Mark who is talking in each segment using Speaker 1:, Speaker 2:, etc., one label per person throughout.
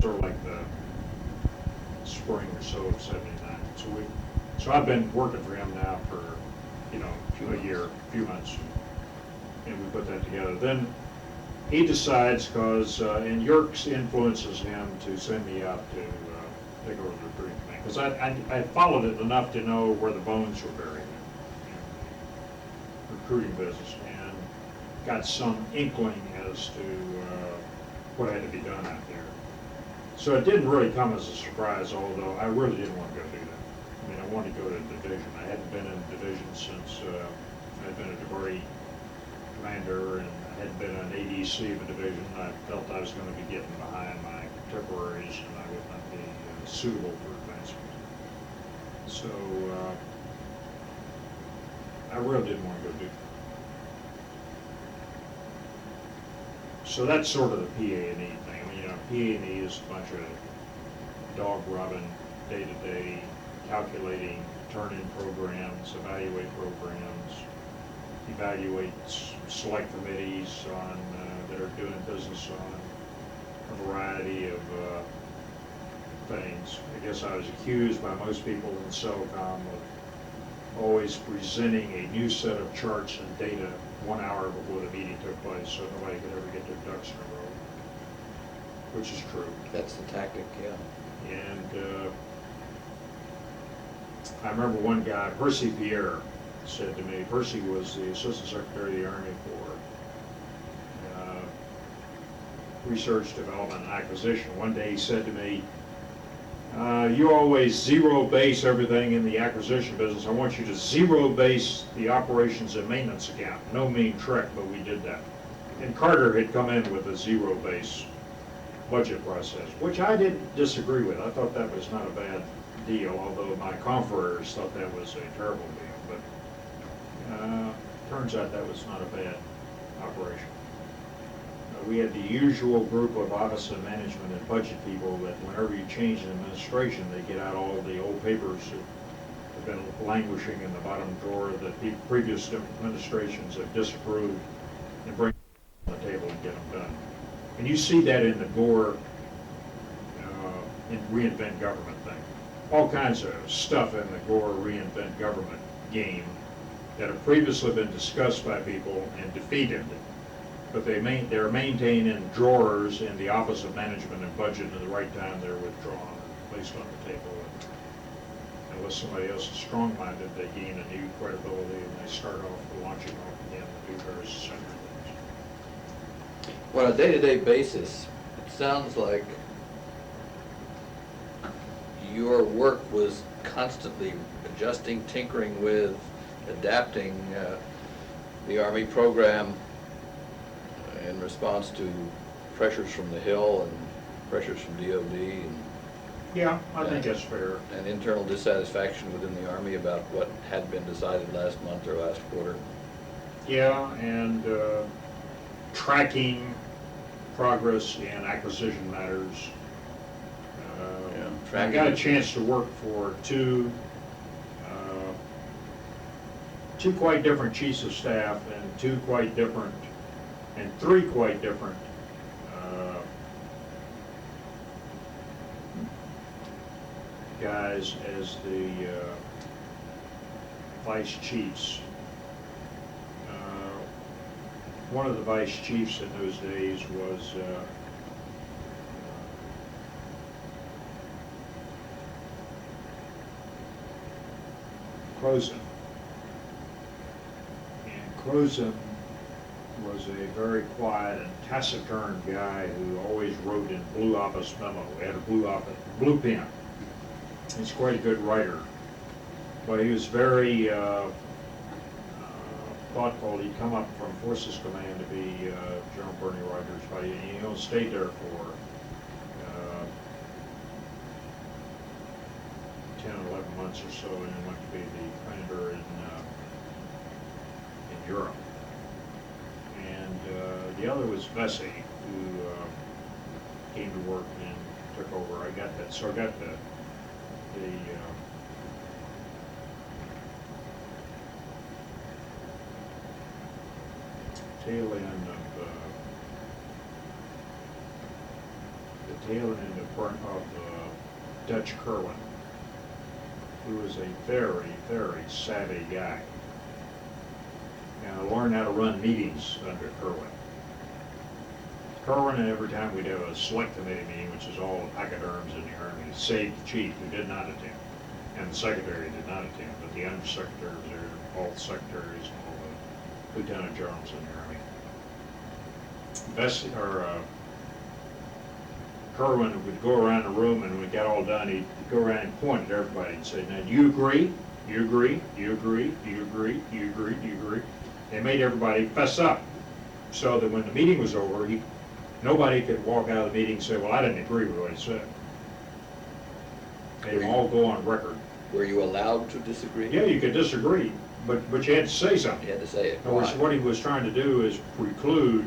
Speaker 1: sort of like the spring or so of '79. So I've been working for him now for, a year, a few months, and we put that together. Then he decides, and Yerkes influences him to send me out to take over the recruiting command, because I followed it enough to know where the bones were buried in recruiting business, and got some inkling as to what had to be done out there. So it didn't really come as a surprise, although I really didn't want to go do that. I mean, I wanted to go to the division. I hadn't been in the division since I'd been a Debris commander, and I hadn't been an ADC of a division. I felt I was going to be getting behind my contemporaries, and I would not be suitable for advancement. So I really didn't want to go do that. So that's sort of the PA&E thing. I mean, PA&E is a bunch of dog rubbing, day-to-day, calculating, turn-in programs, evaluate programs, evaluate select committees on that are doing business on a variety of things. I guess I was accused by most people in Celcom of always presenting a new set of charts and data 1 hour before the meeting took place, so nobody could ever get their ducks in a row, which is true.
Speaker 2: That's the tactic, yeah.
Speaker 1: And I remember one guy, Percy Pierre, said to me, Percy was the Assistant Secretary of the Army for Research, Development, and Acquisition. One day he said to me, you always zero base everything in the acquisition business. I want you to zero base the operations and maintenance account. No mean trick, but we did that. And Carter had come in with a zero base budget process, which I didn't disagree with. I thought that was not a bad deal, although my confreres thought that was a terrible deal. But turns out that was not a bad operation. We had the usual group of office and management and budget people that whenever you change an administration, they get out all the old papers that have been languishing in the bottom drawer that the previous administrations have disapproved and bring them on the table and get them done. And you see that in the Gore reinvent government thing. All kinds of stuff in the Gore reinvent government game that have previously been discussed by people and defeated. But they're maintained in drawers in the Office of Management and Budget, and at the right time they're withdrawn and placed on the table. And unless somebody else is strong-minded, they gain a new credibility and they start off launching off again and do various similar things.
Speaker 2: Well, on a day-to-day basis, it sounds like your work was constantly adjusting, tinkering with, adapting the Army program in response to pressures from the Hill and pressures from DOD and
Speaker 1: Yeah, I think that's fair.
Speaker 2: and internal dissatisfaction within the Army about what had been decided last month or last quarter.
Speaker 1: Yeah, and tracking progress in acquisition matters. I got a chance to work for two quite different chiefs of staff and three quite different guys as the vice chiefs. One of the vice chiefs in those days was Croson. And Croson was a very quiet and taciturn guy who always wrote in blue office memo. He had a blue pen. He's quite a good writer. But he was very thoughtful. He'd come up from Forces Command to be General Bernie Rogers' buddy, and he stayed there for 10 or 11 months or so, and then went to be the commander in Europe. And the other was Vesey, who came to work and took over. I got that. So I got the tail end of the tail end of Dutch Kerwin, who was a very, very savvy guy. And I learned how to run meetings under Kerwin. Kerwin, and every time we'd have a select committee meeting, which is all the pachyderms in the Army, save the chief, who did not attend, and the secretary did not attend, but the undersecretary was there, all the secretaries, and all the lieutenant generals in the Army. Kerwin would go around the room, and when we got all done, he'd go around and point at everybody and say, "Now, do you agree? Do you agree? Do you agree? Do you agree? Do you agree? Do you agree?" They made everybody fess up, so that when the meeting was over, nobody could walk out of the meeting and say, "Well, I didn't agree with what he said." They'd all go on record.
Speaker 2: Were you allowed to disagree?
Speaker 1: Yeah, you could disagree, but you had to say something.
Speaker 2: You had to say it.
Speaker 1: In other words, what he was trying to do is preclude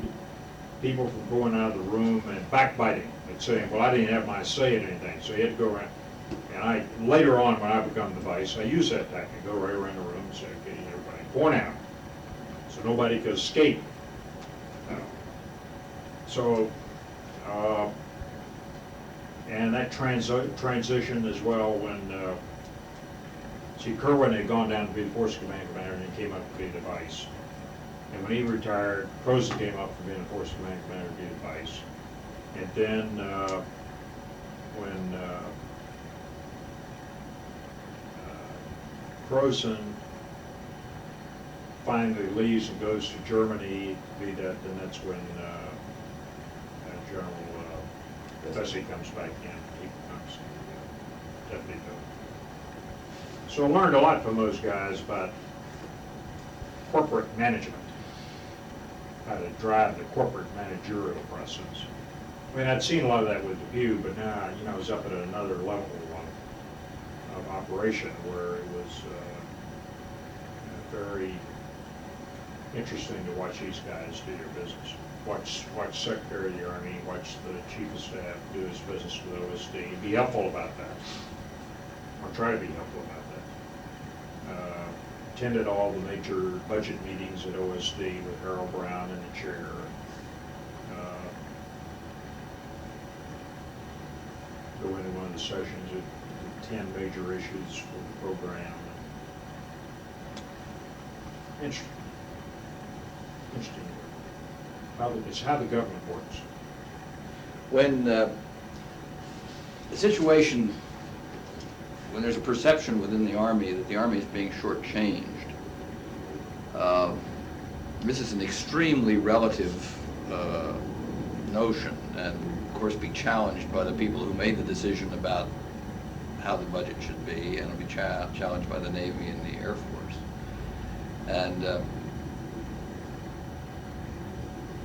Speaker 1: people from going out of the room and backbiting and saying, "Well, I didn't have my say in anything," so you had to go around. And later on, when I become the vice, I use that tactic, go right around the room and say, "Okay, everybody, point out," so nobody could escape. So, and that transition as well when, Kerwin had gone down to be the Force Command Commander and then came up to be the vice. And when he retired, Croson came up from being the Force Command Commander to be the vice. And then when Croson finally leaves and goes to Germany, then that's when General Bessie comes back in. He becomes deputy. So I learned a lot from those guys about corporate management, how to drive the corporate managerial process. I mean, I'd seen a lot of that with DePuy, but now, I was up at another level of operation where it was very interesting to watch these guys do their business. Watch Secretary of the Army, watch the Chief of Staff do his business with OSD, be helpful about that, or try to be helpful about that. Attended all the major budget meetings at OSD with Harold Brown in the chair. Go into one of the sessions at 10 major issues for the program. Interesting. It's how the government works.
Speaker 2: When the situation, when there's a perception within the Army that the Army is being shortchanged, this is an extremely relative notion, and of course be challenged by the people who made the decision about how the budget should be, and it'll be challenged by the Navy and the Air Force. And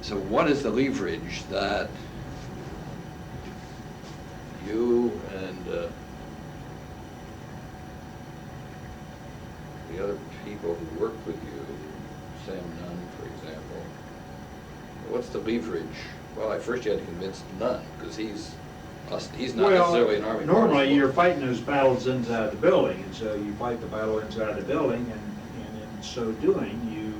Speaker 2: so what is the leverage that you and the other people who work with you, Sam Nunn, for example, what's the leverage? Well, at first you had to convince Nunn, because he's not necessarily an Army.
Speaker 3: Normally you're fighting those battles inside the building, and so you fight the battle inside the building, and in so doing, you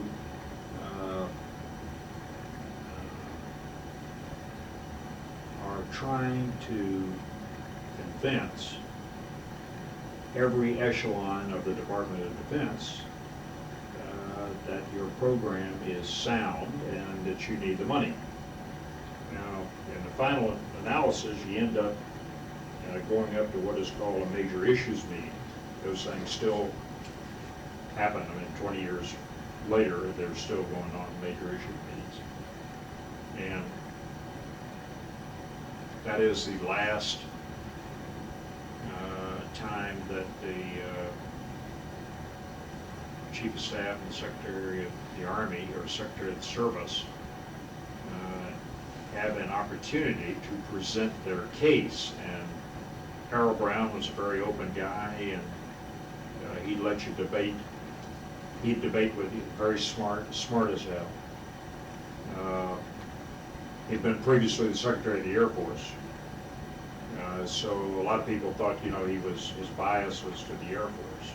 Speaker 3: are trying to convince every echelon of the Department of Defense that your program is sound and that you need the money. Now, in the final analysis, you end up going up to what is called a major issues meeting. Those things still happen. I mean, 20 years later, they're still going on major issue meetings. And that is the last time that the Chief of Staff and Secretary of the Army or Secretary of the Service have an opportunity to present their case. And Harold Brown was a very open guy, and he'd let you debate. He'd debate with you, very smart as hell. He'd been previously the Secretary of the Air Force. So a lot of people thought, his bias was to the Air Force.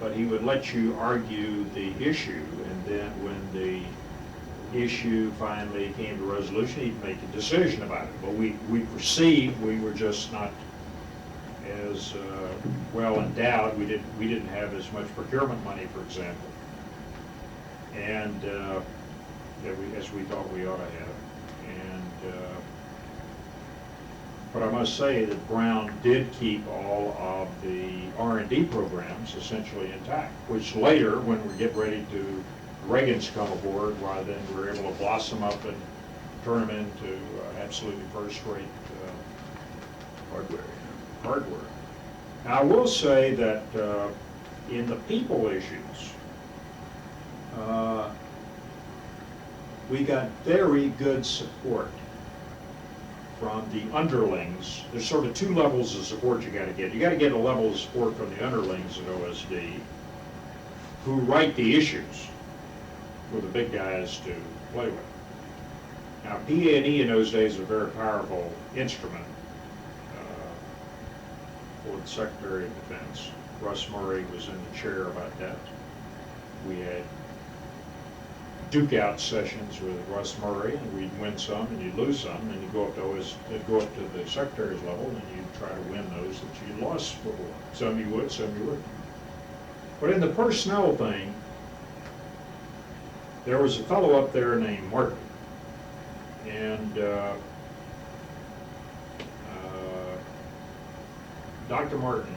Speaker 3: But he would let you argue the issue, and then when the
Speaker 1: issue finally came to resolution, he'd make a decision about it. But we perceived we were just not as well endowed. We didn't have as much procurement money, for example, and as we thought we ought to have. And but I must say that Brown did keep all of the R&D programs essentially intact, which later, when we get ready to Reagan's come aboard, why then we're able to blossom up and turn them into absolutely first-rate hardware. Now, I will say that in the people issues, we got very good support from the underlings. There's sort of two levels of support you got to get. You got to get a level of support from the underlings at OSD who write the issues for the big guys to play with. Now, PA&E in those days was a very powerful instrument for the Secretary of Defense. Russ Murray was in the chair about that. We had duke-out sessions with Russ Murray, and we'd win some and you'd lose some, and you'd go up to the Secretary's level and you'd try to win those that you'd lost before. Some you would, some you wouldn't. But in the personnel thing, there was a fellow up there named Martin, and Dr. Martin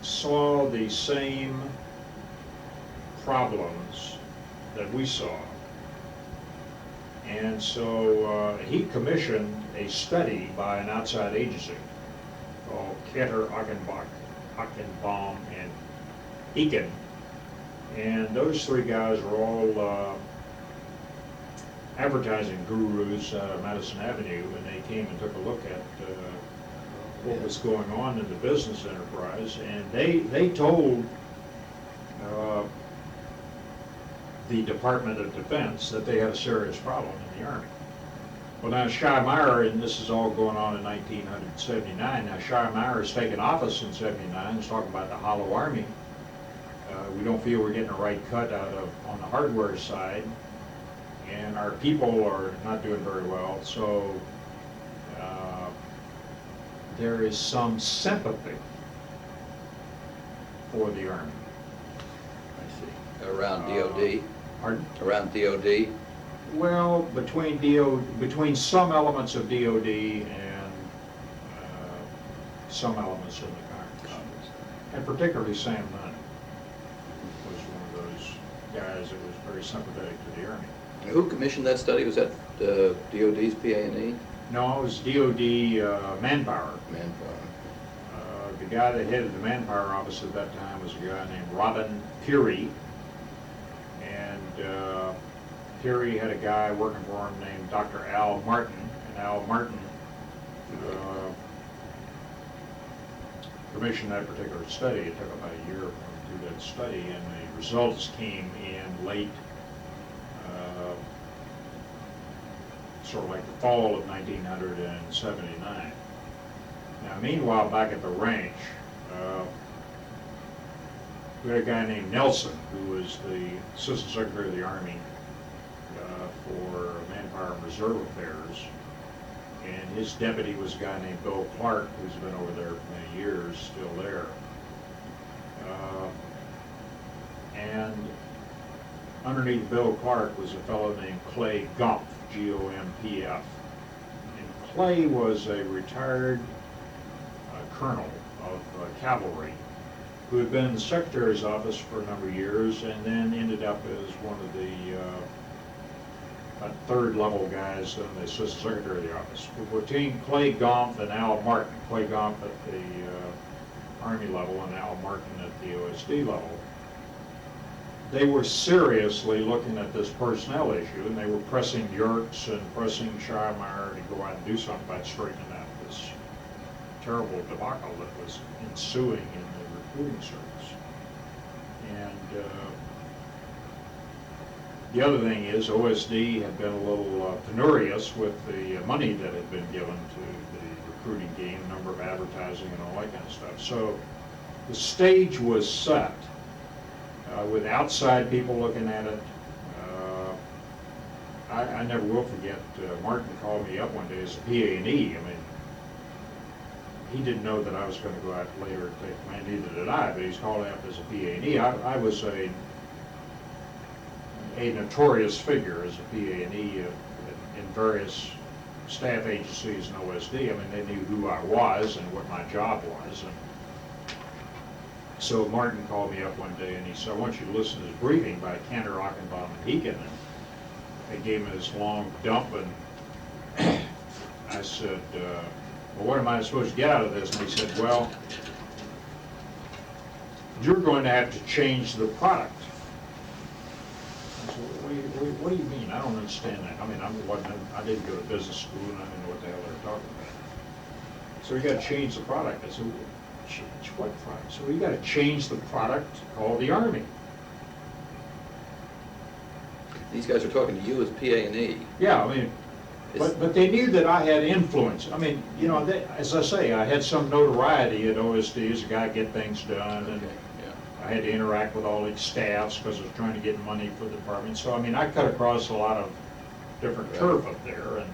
Speaker 1: saw the same problems that we saw, and so he commissioned a study by an outside agency called Ketter, Achenbaum, and Eakin, and those three guys were all advertising gurus out of Madison Avenue, and they came and took a look at what was going on in the business enterprise, and they told the Department of Defense that they had a serious problem in the Army. Well, now Scheimeyer, and this is all going on in 1979, now Scheimeyer has taken office in 79, is talking about the hollow Army. We don't feel we're getting a right cut out of on the hardware side, and our people are not doing very well, so there is some sympathy for the Army.
Speaker 2: I see. Around DOD?
Speaker 1: Pardon?
Speaker 2: Around DOD?
Speaker 1: Well, between some elements of DOD and some elements of the Congress. And particularly Sam Nunn was one of those guys that was very sympathetic to the Army.
Speaker 2: Who commissioned that study? Was that DOD's PA&E?
Speaker 1: No, it was DOD manpower.
Speaker 2: Manpower.
Speaker 1: The guy that headed the manpower office at that time was a guy named Robin Peary. And Peary had a guy working for him named Dr. Al Martin. And Al Martin commissioned that particular study. It took about a year for him to do that study, and the results came in late, sort of like the fall of 1979. Now, meanwhile, back at the ranch, we had a guy named Nelson, who was the Assistant Secretary of the Army for Manpower and Reserve Affairs, and his deputy was a guy named Bill Clark, who's been over there for many years, still there. And underneath Bill Clark was a fellow named Clay Gompf, G-O-M-P-F. And Clay was a retired colonel of cavalry who had been in the Secretary's office for a number of years and then ended up as one of the third-level guys in the Assistant Secretary of the office. Between Clay Gompf and Al Martin, Clay Gompf at the Army level and Al Martin at the OSD level, they were seriously looking at this personnel issue, and they were pressing Yerkes and pressing Scheimeyer to go out and do something about straightening out this terrible debacle that was ensuing in the recruiting service. And the other thing is OSD had been a little penurious with the money that had been given to the recruiting game, number of advertising and all that kind of stuff. So the stage was set with outside people looking at it. I never will forget, Martin called me up one day as a PA&E. I mean, he didn't know that I was going to go out later and take command, neither did I, but he's called up as a PA&E. I was a notorious figure as a PA&E in various staff agencies and OSD. I mean, they knew who I was and what my job was. And so Martin called me up one day and he said, I want you to listen to this briefing by Cantor, Ockenbaum, and Heekin. And they gave me this long dump, and I said, well, what am I supposed to get out of this? And he said, well, you're going to have to change the product. I said, what do you mean? I don't understand that. I mean, I didn't go to business school, and I didn't know what the hell they were talking about. So you got to change the product. I said, well, change what product? So you got to change the product called the Army.
Speaker 2: These guys are talking to you as PA&E.
Speaker 1: Yeah, I mean, but they knew that I had influence. I mean, you know, as I say, I had some notoriety at OSD as a guy get things done, and
Speaker 2: Okay, yeah.
Speaker 1: I had to interact with all these staffs because I was trying to get money for the department. So, I mean, I cut across a lot of different
Speaker 2: Right.
Speaker 1: turf up there, and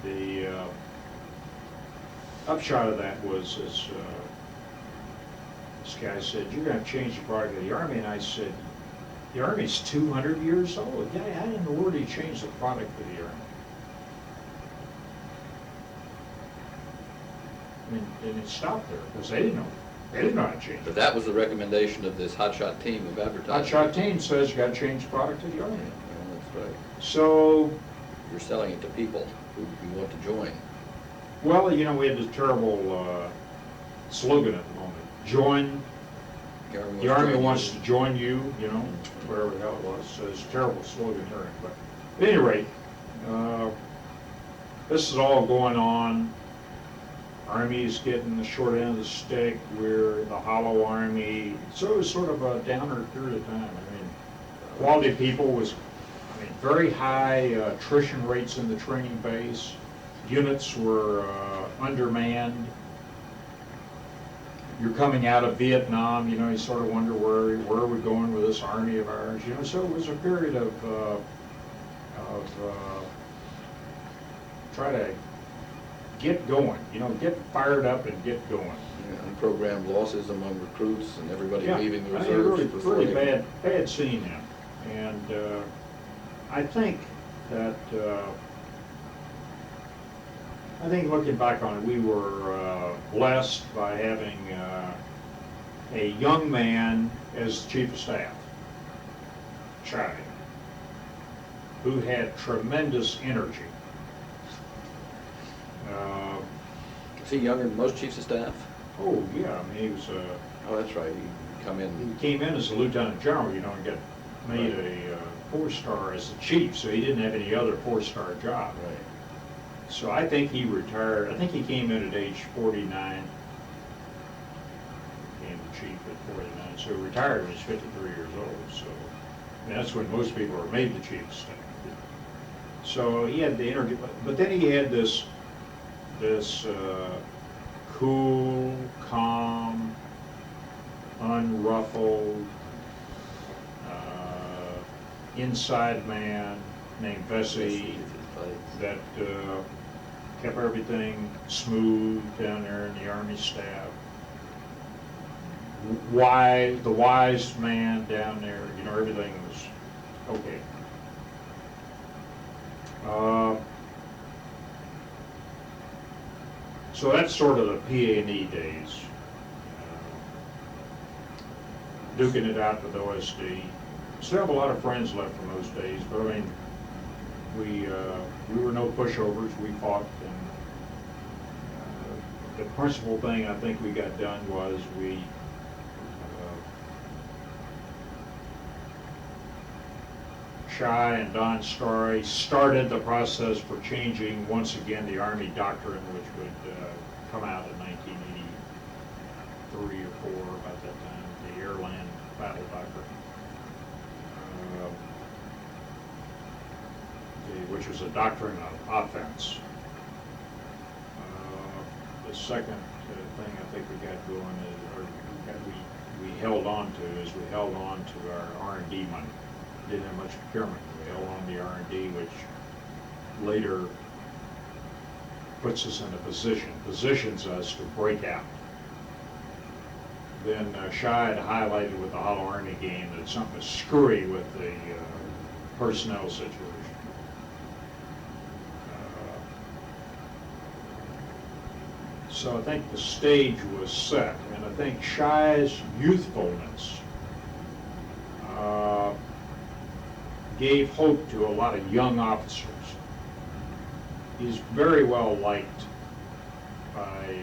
Speaker 1: the upshot of that was this guy said, you're going to change the product of the Army, and I said, the Army's 200 years old. Yeah, how in the world do you change the product of the Army? I mean, and it stopped there, because they didn't know how to change
Speaker 2: But
Speaker 1: it.
Speaker 2: that was the recommendation of this hotshot team of advertising.
Speaker 1: Hotshot team says you got to change the product of the Army.
Speaker 2: Yeah, that's right.
Speaker 1: So,
Speaker 2: You're selling it to people who you want to join.
Speaker 1: well, you know, we had this terrible slogan at the moment. Join, the Army wants to join you, you know, whatever the hell it was. So it's a terrible slogan there. But at any rate, this is all going on. Army's getting the short end of the stick. We're the hollow Army. So it was sort of a downer period of time. I mean, quality of people was, I mean, very high attrition rates in the training base. Units were undermanned. You're coming out of Vietnam, you know, you sort of wonder where are we going with this Army of ours, you know. So it was a period of try to get going, you know, get fired up and get going.
Speaker 2: Yeah, unprogrammed losses among recruits and everybody
Speaker 1: Yeah,
Speaker 2: leaving the
Speaker 1: I mean,
Speaker 2: reserves.
Speaker 1: really
Speaker 2: before they-
Speaker 1: bad scene then. And I think that, looking back on it, we were blessed by having a young man as chief of staff, Chai, who had tremendous energy.
Speaker 2: Is he younger than most chiefs of staff?
Speaker 1: Oh, yeah, I mean, he was
Speaker 2: Oh, that's right, he come in.
Speaker 1: he came in as a lieutenant general, you know, and got made a four-star as the chief, so he didn't have any other four-star job.
Speaker 2: Right.
Speaker 1: So I think he retired, I think he came in at age 49, became the chief at 49, so he retired when he was 53 years old, so I mean, that's when most people are made the chief of staff. So he had the energy, but then he had this cool, calm, unruffled, inside man named Vesey that kept everything smooth down there in the Army staff. The wise man down there, you know, everything was okay. So that's sort of the PA&E days. Duking it out with OSD. Still have a lot of friends left from those days, but I mean, we were no pushovers. We fought, and the principal thing I think we got done was we Shai and Don Starry started the process for changing once again the Army doctrine, which would come out in 1983 or 4 about that time, the airland battle doctrine, which was a doctrine of offense. The second thing I think we got going is, or we
Speaker 3: held on to is we held on to our R&D money. Didn't have much procurement. We held on to the R&D, which later puts us in a positions us to break out. Then Shai had highlighted with the Hollow Army game that something was screwy with the personnel situation. So I think the stage was set, and I think Shai's youthfulness gave hope to a lot of young officers. He's very well liked by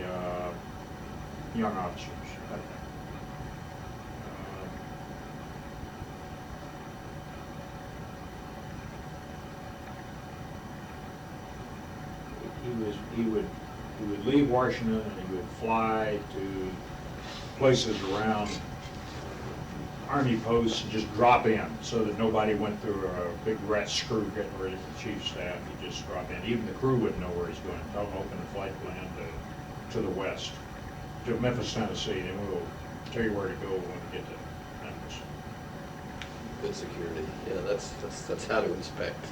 Speaker 3: young officers, I think. He would leave Washington and he would fly to places around Army posts and just drop in so that nobody went through a big rat screw getting ready for the chief's staff. He'd just drop in. Even the crew wouldn't know where he's going. Tell them open the flight plan to the west, to Memphis, Tennessee, and we'll tell you where to go when we get to Memphis.
Speaker 2: Good security. Yeah, that's how to inspect.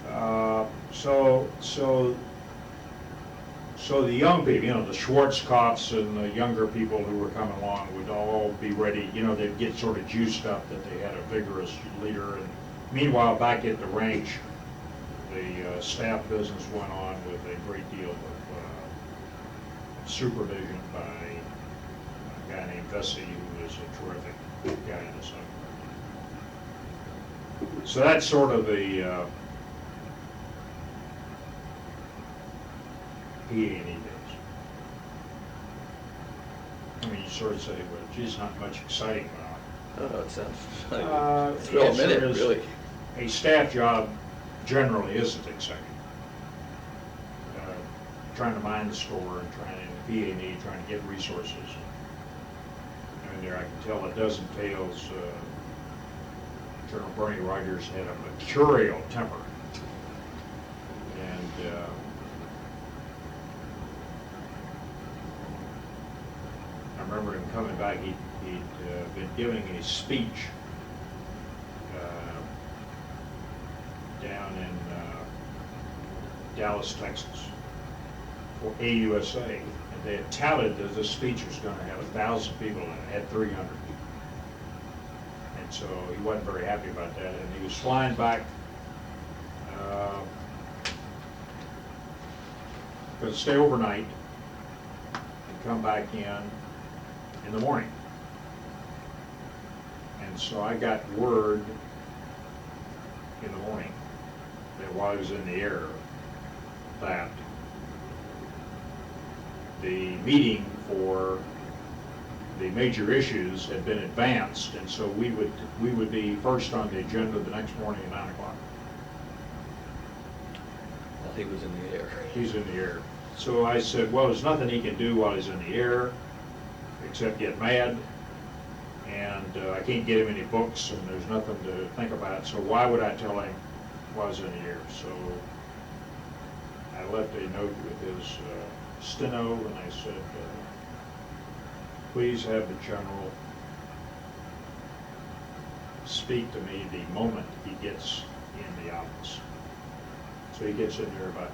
Speaker 3: So the young people, the Schwarzkopfs and the younger people who were coming along would all be ready, they'd get sort of juiced up that they had a vigorous leader. And meanwhile, back at the ranch, the staff business went on with a great deal of supervision by a guy named Vesey, who is a terrific guy in the submarine. So that's sort of the PA&E days. I mean, you sort of say, well, geez, not much exciting about it.
Speaker 2: Oh, it sounds like it's real minute, really.
Speaker 3: A staff job generally isn't exciting. Trying to mind the store and PA&E, trying to get resources. And there I can tell a dozen tales. General Bernie Rogers had a mercurial temper. And I remember him coming back, he'd been giving a speech down in Dallas, Texas, for AUSA. And they had touted that this speech was going to have 1,000 people and it had 300. And so he wasn't very happy about that. And he was flying back, going to stay overnight and come back in the morning. And so I got word in the morning that while I was in the air, that the meeting for the major issues had been advanced, and so we would be first on the agenda the next morning at 9 o'clock.
Speaker 2: Well, he was in the air.
Speaker 3: He's in the air. So I said, well, there's nothing he can do while he's in the air except get mad, and I can't get him any books, and there's nothing to think about, so why would I tell him while I was in the air? So I left a note with his steno, and I said, please have the general speak to me the moment he gets in the office. So he gets in there about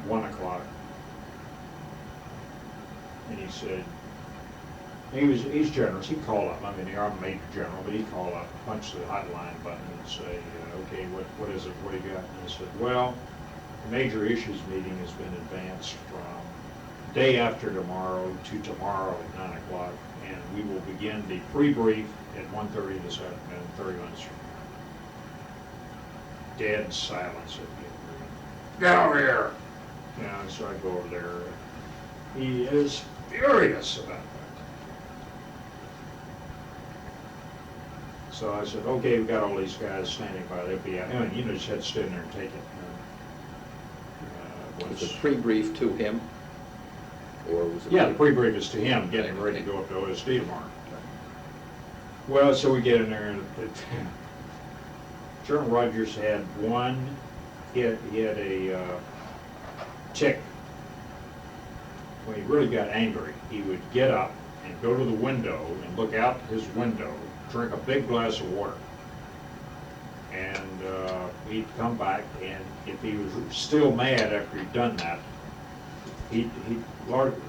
Speaker 3: 1 o'clock, and he said, he's generous, he'd call up, I mean, the Army Major General, but he'd call up, punch the hotline button and say, okay, what is it, what do you got? And I said, well, the major issues meeting has been advanced from day after tomorrow to tomorrow at 9 o'clock, and we will begin the pre-brief at 1:30 this afternoon, 30 minutes from now. Dead silence at the end. Get over here! So I go over there. He is furious about that. So I said, okay, we've got all these guys standing by, they'll be out. And just had to stand there and take it.
Speaker 2: Was it pre-brief to him? Or was it?
Speaker 3: Yeah, the pre-brief is to him, getting ready to go up to OSD tomorrow. Well, so we get in there, and General Rogers had he had a tick. When he really got angry, he would get up
Speaker 1: and go to the window and look out his window, drink a big glass of water. And he'd come back, and if he was still mad after he'd done that, he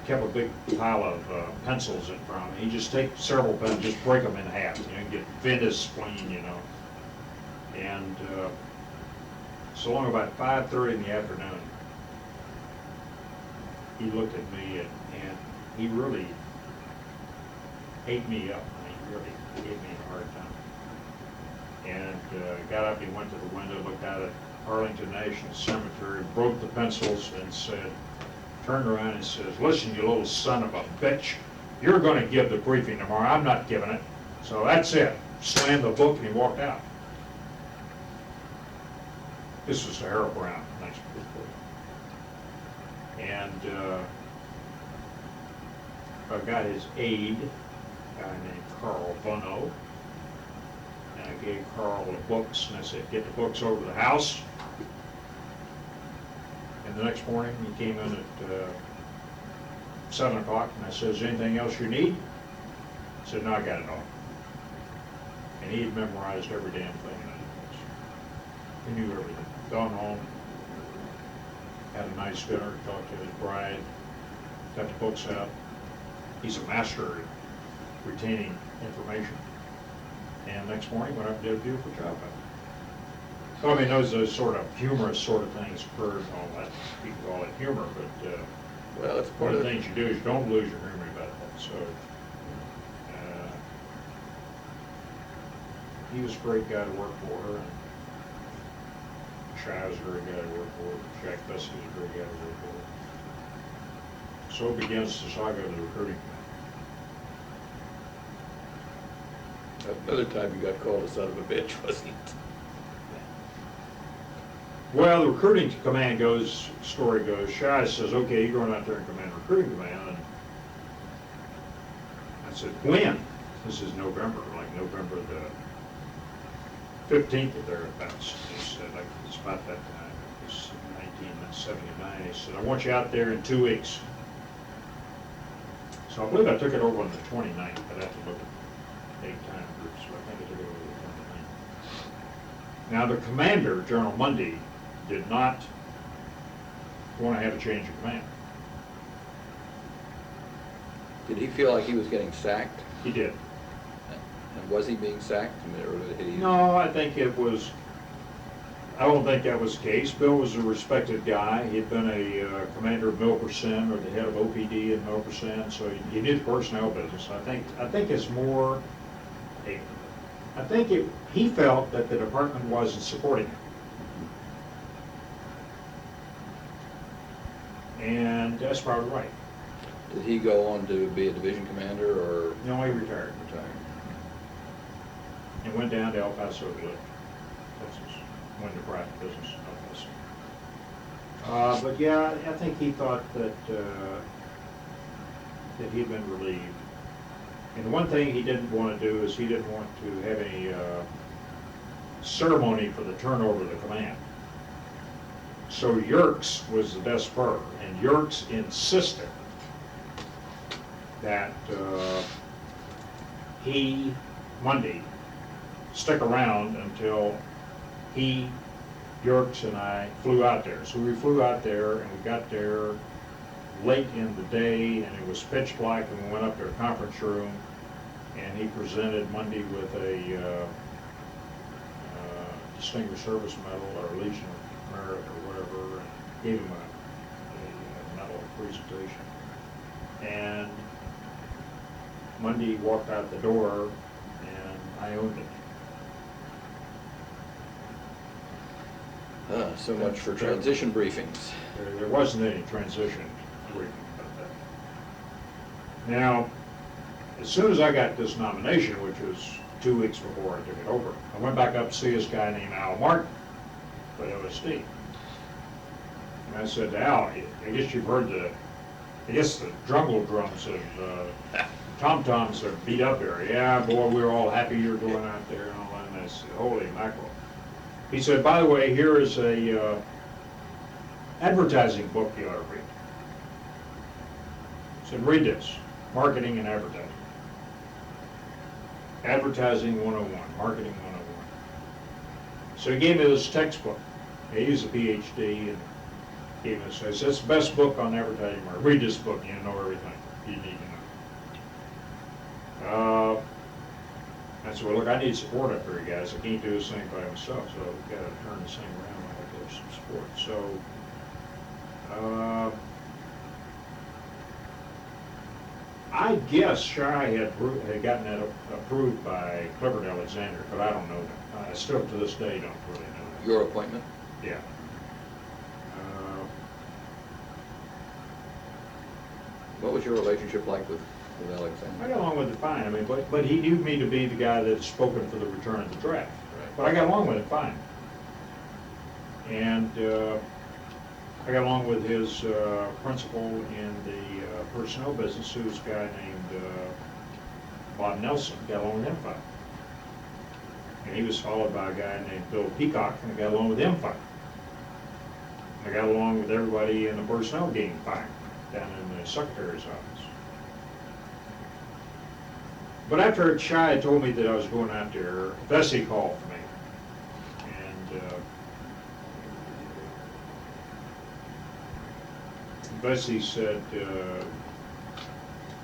Speaker 1: kept a big pile of pencils in front of him. He'd just take several pencils, just break them in half, get venous spleen, And so long about 5:30 in the afternoon, he looked at me and he really ate me up. He really gave me a hard time. And got up, he went to the window, looked out at Arlington National Cemetery, broke the pencils and said, turned around and says, "Listen, you little son of a bitch, you're gonna give the briefing tomorrow, I'm not giving it. So that's it." Slammed the book and he walked out. This was Harold Brown, nice people. And I got his aide, a guy named Carl Bono, and I gave Carl the books, and I said, "Get the books over to the house." And the next morning, he came in at 7 o'clock, and I said, "Is there anything else you need?" He said, "No, I got it all." And he had memorized every damn thing in that books. He knew everything. Gone home, had a nice dinner, talked to his bride, got the books out. He's a master at retaining information. And next morning, went up and did a beautiful job of it. So, I mean, those sort of humorous sort of things occurred and all that. You can call it humor, but
Speaker 2: Well, it's
Speaker 1: one
Speaker 2: part
Speaker 1: of
Speaker 2: of
Speaker 1: the things you do is you don't lose your memory about that. So he was a great guy to work for, and Shai was a great guy to work for. Jack Bessie was a great guy to work for. So begins the saga of the recruiting plan.
Speaker 2: Another time you got called a son of a bitch, wasn't it?
Speaker 1: Well, the recruiting command story goes, Shai says, "Okay, you're going out there and command recruiting command." And I said, "When?" This is November, like November the 15th or thereabouts. He said, like, it's about that time. It was 1979. He said, "I want you out there in 2 weeks." So I believe I took it over on the 29th, but I have to look at date time groups, so I think I took it over the 29th. Now, the commander, General Mundy, did not want to have a change of command.
Speaker 2: Did he feel like he was getting sacked?
Speaker 1: He did.
Speaker 2: And was he being sacked? I mean, or did he?
Speaker 1: No, I don't think that was the case. Bill was a respected guy. He had been a commander of Milperson, or the head of OPD in Milperson, so he did personnel business. I think it's more, he felt that the department wasn't supporting him. And that's probably right.
Speaker 2: Did he go on to be a division commander, or?
Speaker 1: No, he retired. And went down to El Paso to live. Texas. Went to private business in El Paso. But yeah, I think he thought that he'd been relieved. And the one thing he didn't want to do is he didn't want to have any ceremony for the turnover of the command. So Yerkes was the best spur, and Yerkes insisted that Mundy, stick around until Yerkes and I flew out there. So we flew out there, and we got there late in the day, and it was pitch black, and we went up to a conference room, and he presented Mundy with a Distinguished Service Medal or Legion of Merit or whatever, and gave him a medal presentation. And Mundy walked out the door, and I owned it.
Speaker 2: So much for transition briefings.
Speaker 1: There wasn't any transition briefing about that. Now, as soon as I got this nomination, which was 2 weeks before I took it over, I went back up to see this guy named Al Martin at OSD. And I said to Al, I guess you've heard the jungle drums of tom-toms are beat up here. Yeah, boy, we were all happy you're going out there and all that. And I said, holy mackerel. He said, by the way, here is a advertising book you ought to read. I said, read this. Marketing and advertising. Advertising 101, marketing 101. So he gave me this textbook. He's a PhD and gave me this. He says, it's the best book on advertising. Read this book, you know everything you need to know. I said, well, look, I need support up here, guys. I can't do this thing by myself, so I've got to turn this thing around. I have to have some support. So, I guess Shy had gotten that approved by Clifford Alexander, but I don't know that. I still to this day don't really know that.
Speaker 2: Your appointment?
Speaker 1: Yeah.
Speaker 2: What was your relationship like with
Speaker 1: I
Speaker 2: Alexander?
Speaker 1: got along with it fine. I mean, but he knew me to be the guy that's spoken for the return of the draft.
Speaker 2: Right.
Speaker 1: But I got along with it fine. And I got along with his principal in the personnel business, who's a guy named Bob Nelson. Got along with him fine. And he was followed by a guy named Bill Peacock, and I got along with him fine. I got along with everybody in the personnel game fine, down in the secretary's office. But after Shy told me that I was going out there, Bessie called for me. And Bessie said,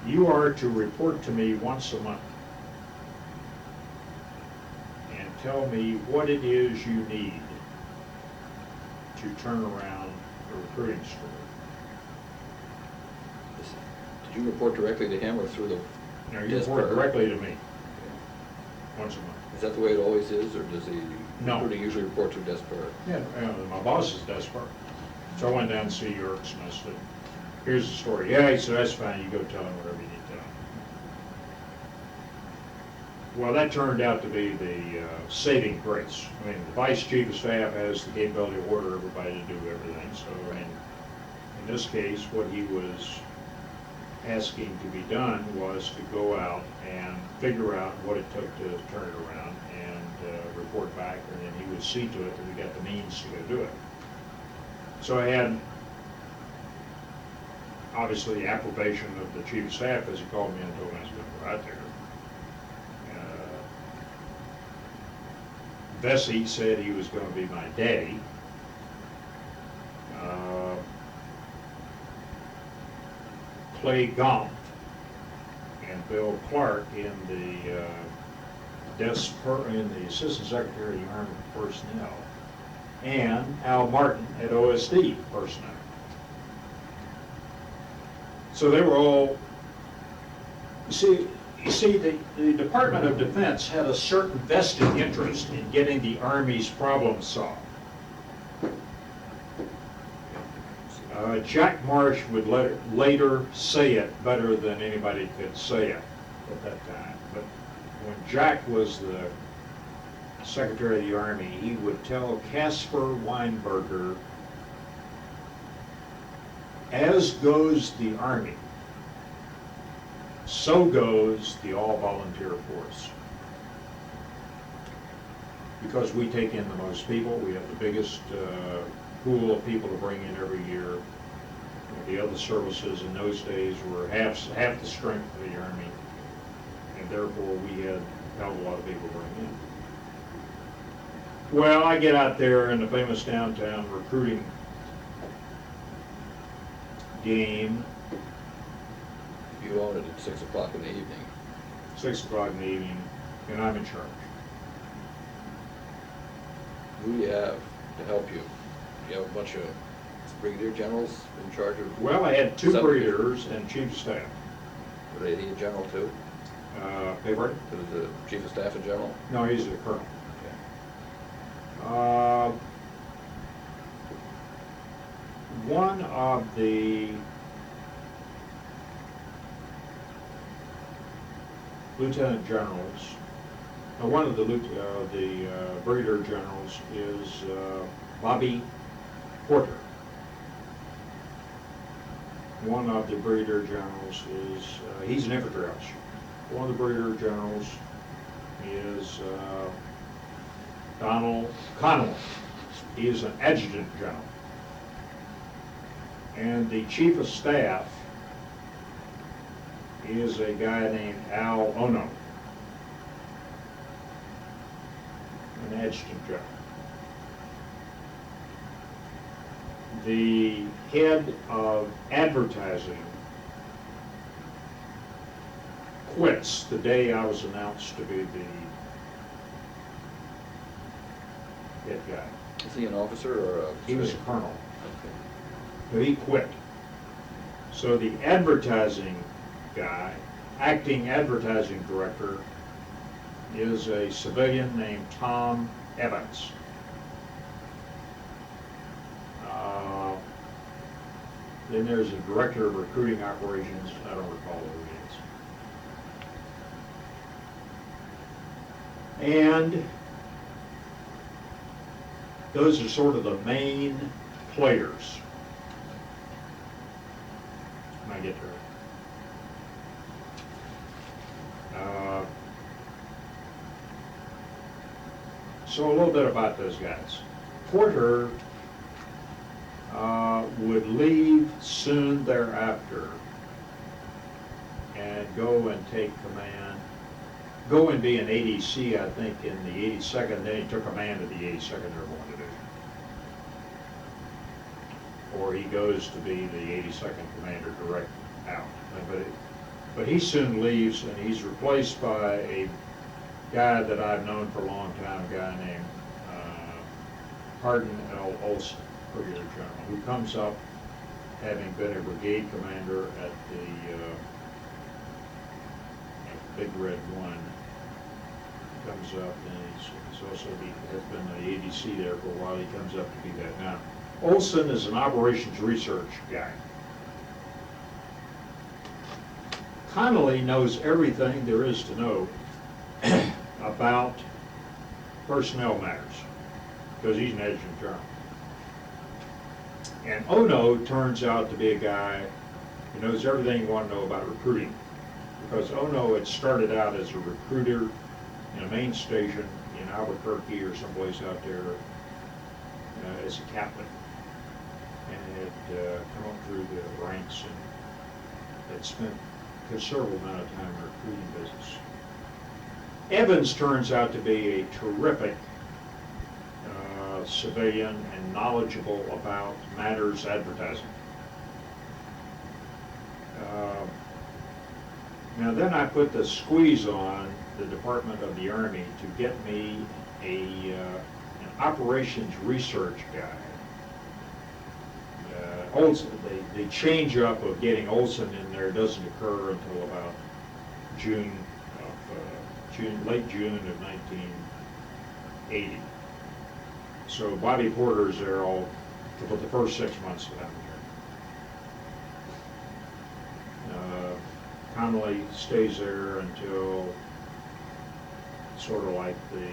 Speaker 1: you are to report to me once a month and tell me what it is you need to turn around the recruiting story.
Speaker 2: Did you report directly to him or through the?
Speaker 1: Now, you report directly to me, once a month.
Speaker 2: Is that the way it always is, or does the
Speaker 1: No.
Speaker 2: recruiter usually report to Desper?
Speaker 1: Yeah, my boss is desperate. So I went down to see Yerkes and I said, here's the story. Yeah, he said, that's fine, you go tell him whatever you need to tell him. Well, that turned out to be the saving grace. I mean, the vice chief of staff has the capability to order everybody to do everything. So, I mean, in this case, what he was asking to be done was to go out and figure out what it took to turn it around and report back, and then he would see to it that we got the means to go do it. So I had, obviously, the approbation of the chief of staff as he called me and told me I was going to go out there. Bessie said he was going to be my daddy. Clay Gompf and Bill Clark in the Assistant Secretary of the Army Personnel, and Al Martin at OSD Personnel. So they were all, you see, the Department of Defense had a certain vested interest in getting the Army's problems solved. Jack Marsh would later say it better than anybody could say it at that time. But when Jack was the Secretary of the Army, he would tell Caspar Weinberger, as goes the Army, so goes the all-volunteer force. Because we take in the most people, we have the biggest pool of people to bring in every year. The other services in those days were half the strength of the Army, and therefore we had a lot of people to bring in. Well, I get out there in the famous downtown recruiting game.
Speaker 2: You own it at 6 o'clock in the evening.
Speaker 1: 6 o'clock in the evening, and I'm in charge.
Speaker 2: Who do you have to help you? Do you have a bunch of brigadier generals in charge of?
Speaker 1: Well, I had two
Speaker 2: Sub-
Speaker 1: brigadiers and chief of staff.
Speaker 2: Were they the general too?
Speaker 1: Beg pardon?
Speaker 2: Was the chief of staff a general?
Speaker 1: No, he's a colonel. One of the lieutenant generals, one of the brigadier generals is Bobby Porter. One of the brigadier generals is, he's an infantry officer. One of the brigadier generals is Donald Connell. He is an adjutant general. And the chief of staff is a guy named Al Ono, an adjutant general. The head of advertising quits the day I was announced to be the head guy.
Speaker 2: Is he an officer or a?
Speaker 1: He was a colonel.
Speaker 2: Okay.
Speaker 1: So he quit. So the advertising guy, acting advertising director, is a civilian named Tom Evans. Then there's a director of recruiting operations. I don't recall who he is. And those are sort of the main players. When I get there. So a little bit about those guys. Porter would leave soon thereafter and go and take command, go and be an ADC, I think, in the 82nd, then he took command of the 82nd Airborne Division. Or he goes to be the 82nd Commander direct out. But he soon leaves, and he's replaced by a guy that I've known for a long time, a guy named Hardin L. Olson, Brigadier General, who comes up having been a brigade commander at the Big Red One. Comes up, and he's also has been the ADC there for a while. He comes up to be that now. Olson is an operations research guy. Connolly knows everything there is to know about personnel matters, because he's an adjutant general. And Ono turns out to be a guy who knows everything you want to know about recruiting, because Ono had started out as a recruiter in a main station in Albuquerque or someplace out there as a captain, and had come up through the ranks and had spent a considerable amount of time in the recruiting business. Evans turns out to be a terrific civilian and knowledgeable about matters advertising. Now then I put the squeeze on the Department of the Army to get me an operations research guy. Olson, the change up of getting Olson in there doesn't occur until about late June of 1980. So Bobby Porter's there all for the first 6 months that I'm here. Connolly stays there until sort of like the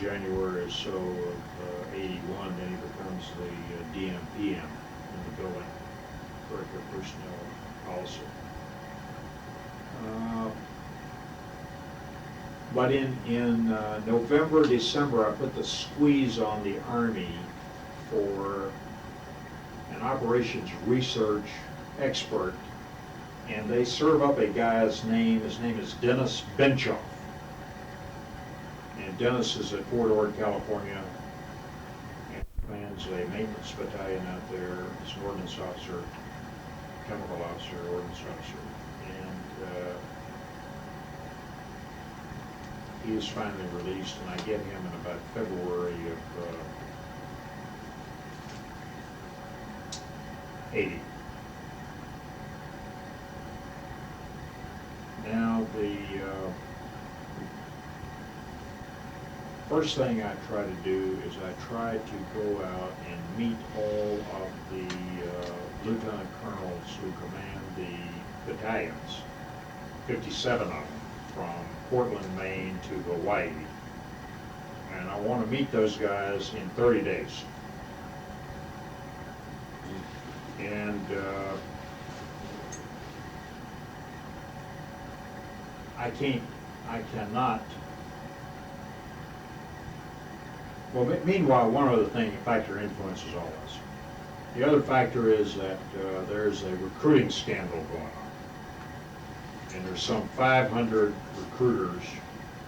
Speaker 1: January or so of 81, then he becomes the DMPM in the building, Director of Personnel Policy. But in November, December, I put the squeeze on the Army for an operations research expert, and they serve up a guy's name. His name is Dennis Benchoff. And Dennis is at Fort Ord, California, and commands a maintenance battalion out there. He's an ordnance officer, chemical officer, ordnance officer. And he is finally released, and I get him in about February of 80. Now, the first thing I try to do is I try to go out and meet all of the lieutenant colonels who command the battalions, 57 of them, from Portland, Maine to Hawaii. And I want to meet those guys in 30 days. And I cannot. Well, meanwhile, one other thing, factor influences all this. The other factor is that there's a recruiting scandal going on. And there's some 500 recruiters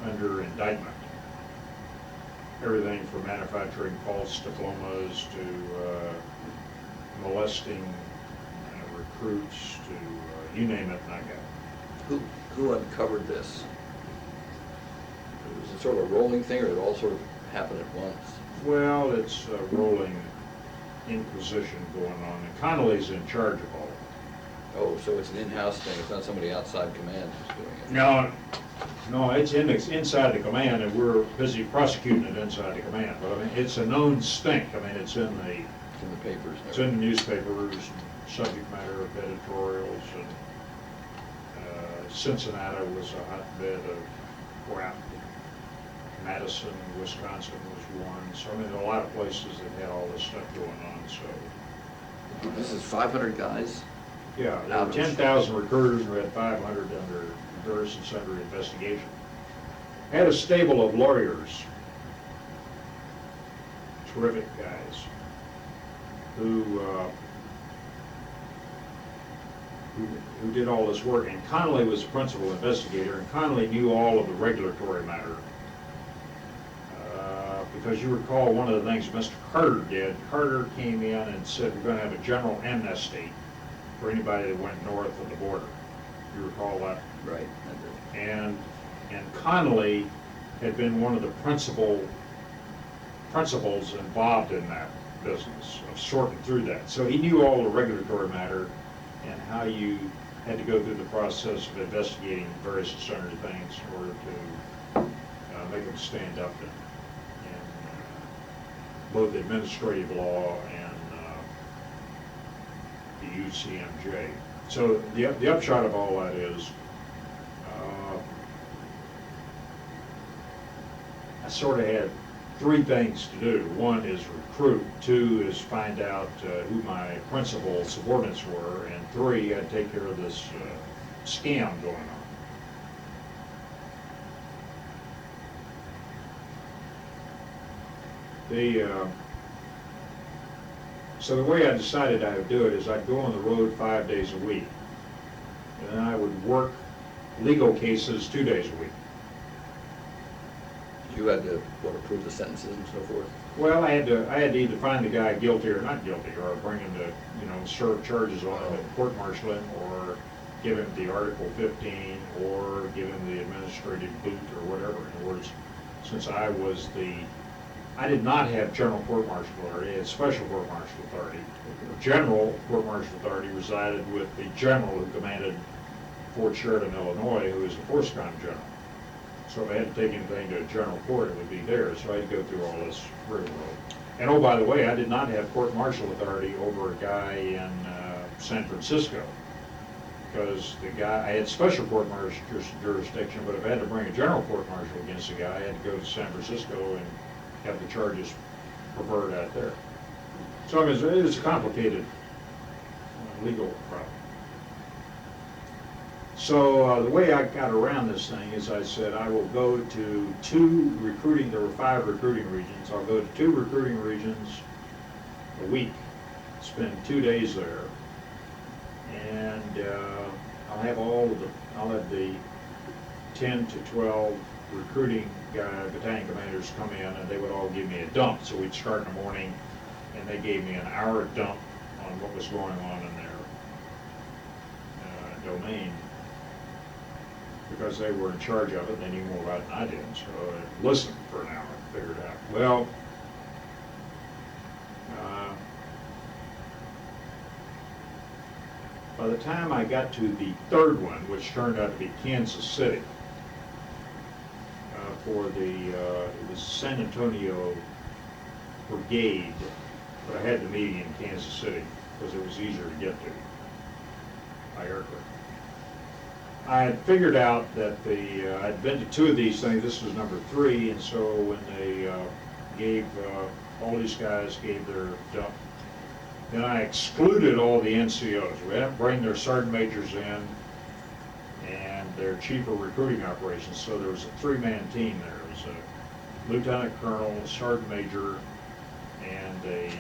Speaker 1: under indictment. Everything from manufacturing false diplomas to molesting recruits to you name it, and I got it.
Speaker 2: Who uncovered this? Was it sort of a rolling thing, or did it all sort of happen at once?
Speaker 1: Well, it's a rolling inquisition going on, and Connolly's in charge of all of it.
Speaker 2: Oh, so it's an in-house thing, it's not somebody outside command who's doing it?
Speaker 1: No, it's inside the command, and we're busy prosecuting it inside the command. But I mean, it's a known stink. I mean, it's in the
Speaker 2: It's in the papers. and
Speaker 1: It's in the newspapers, subject matter editorials, and Cincinnati was a hotbed of crap. Madison, Wisconsin was one. So I mean, there are a lot of places that had all this stuff going on. So
Speaker 2: everything. This is 500 guys?
Speaker 1: yeah, there were 10,000 recruiters, and we had 500 under various and sundry investigation. Had a stable of lawyers, terrific guys, who did all this work, and Connolly was the principal investigator, and Connolly knew all of the regulatory matter. Because you recall one of the things Mr. Carter did, Carter came in and said, we're going to have a general amnesty for anybody that went north of the border. You recall that?
Speaker 2: Right.
Speaker 1: And Connolly had been one of the principals involved in that business, of sorting through that. So he knew all the regulatory matter and how you had to go through the process of investigating various and sundry things in order to make them stand up in both administrative law and the UCMJ. So the upshot of all that is, I sort of had three things to do. One is recruit, two is find out who my principal subordinates were, and three, I'd take care of this scam going on. So the way I decided I would do it is I'd go on the road 5 days a week, and then I would work legal cases 2 days a week.
Speaker 2: You had to, approve the sentences and so forth?
Speaker 1: Well, I had to either find the guy guilty or not guilty, or bring him to, serve charges on him and court-martial him, or give him the Article 15, or give him the administrative boot, or whatever. In other words, since I did not have general court-martial authority, I had special court-martial authority. General court-martial authority resided with the general who commanded Fort Sheridan, Illinois, who was a force-com general. So if I had to take anything to a general court, it would be there. So I had to go through all this rigmarole. And oh, by the way, I did not have court-martial authority over a guy in San Francisco, because I had special court-martial jurisdiction, but if I had to bring a general court-martial against a guy, I had to go to San Francisco and have the charges preferred out there. So I mean, it's a complicated legal problem. So the way I got around this thing is I said I will go to there were 5 recruiting regions. I'll go to 2 recruiting regions a week, spend 2 days there, and I'll have the 10 to 12 recruiting battalion commanders come in, and they would all give me a dump. So we'd start in the morning, and they gave me an hour dump on what was going on in their domain, because they were in charge of it. They knew more about it than I did. So I listened for an hour and figured out. Well, by the time I got to the 3rd one, which turned out to be Kansas City, it was San Antonio Brigade, but I had the meeting in Kansas City because it was easier to get to by aircraft. I had figured out that I'd been to 2 of these things. This was number 3, and so when they all these guys gave their dump, then I excluded all the NCOs. We had to bring their sergeant majors in and their chief of recruiting operations. So there was a 3-man team there. It was a lieutenant colonel, a sergeant major, and a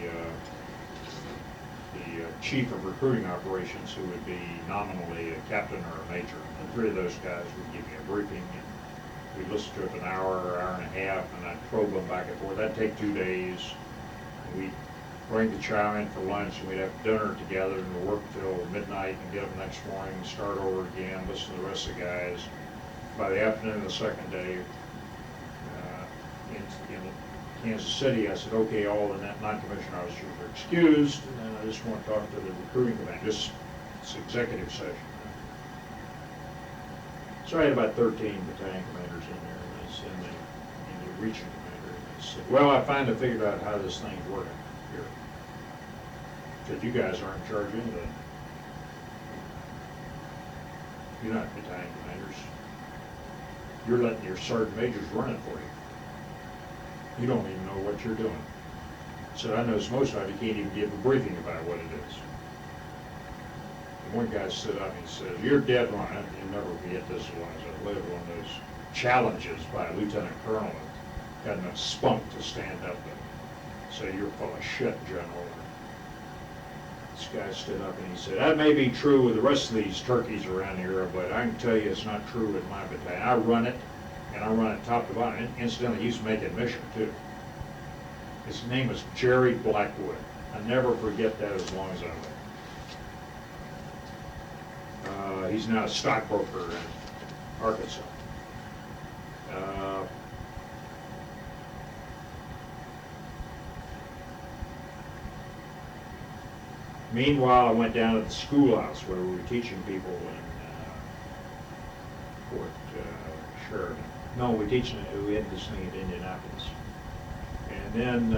Speaker 3: the chief of recruiting operations, who would be nominally a captain or a major. The three of those guys would give me a briefing, and we'd listen to it an hour or hour and a half, and I'd probe them back and forth. That'd take 2 days. We'd bring the chow in for lunch, and we'd have dinner together, and we'd work till midnight, and get up the next morning, and start over again, listen to the rest of the guys. By the afternoon of the second day, in Kansas City, I said, okay, all the non-commissioned officers are excused, and I just want to talk to the recruiting commander. This is executive session. So I had about 13 battalion commanders in there, and I said, and the region commander, and I said, well, I finally figured out how this thing's working here. Said, you guys aren't in charge of anything. You're not battalion commanders. You're letting your sergeant majors run it for you. You don't even know what you're doing. Said, I know most of it, you can't even give a briefing about what it is. And one guy stood up and he said, you're dead wrong. You'll never forget this as long as I live. One of those challenges by a lieutenant colonel that got enough spunk to stand up and say, you're full of shit, General. This guy stood up and he said, that may be true with the rest of these turkeys around here, but I can tell you it's not true with my battalion. I run it, and I run it top to bottom. And incidentally, he used to make admission too. His name was Jerry Blackwood. I'll never forget that as long as I live. He's now a stockbroker in Arkansas. Meanwhile, I went down to the schoolhouse where we were teaching people in Fort Sheridan. No, we had this thing at Indianapolis. And then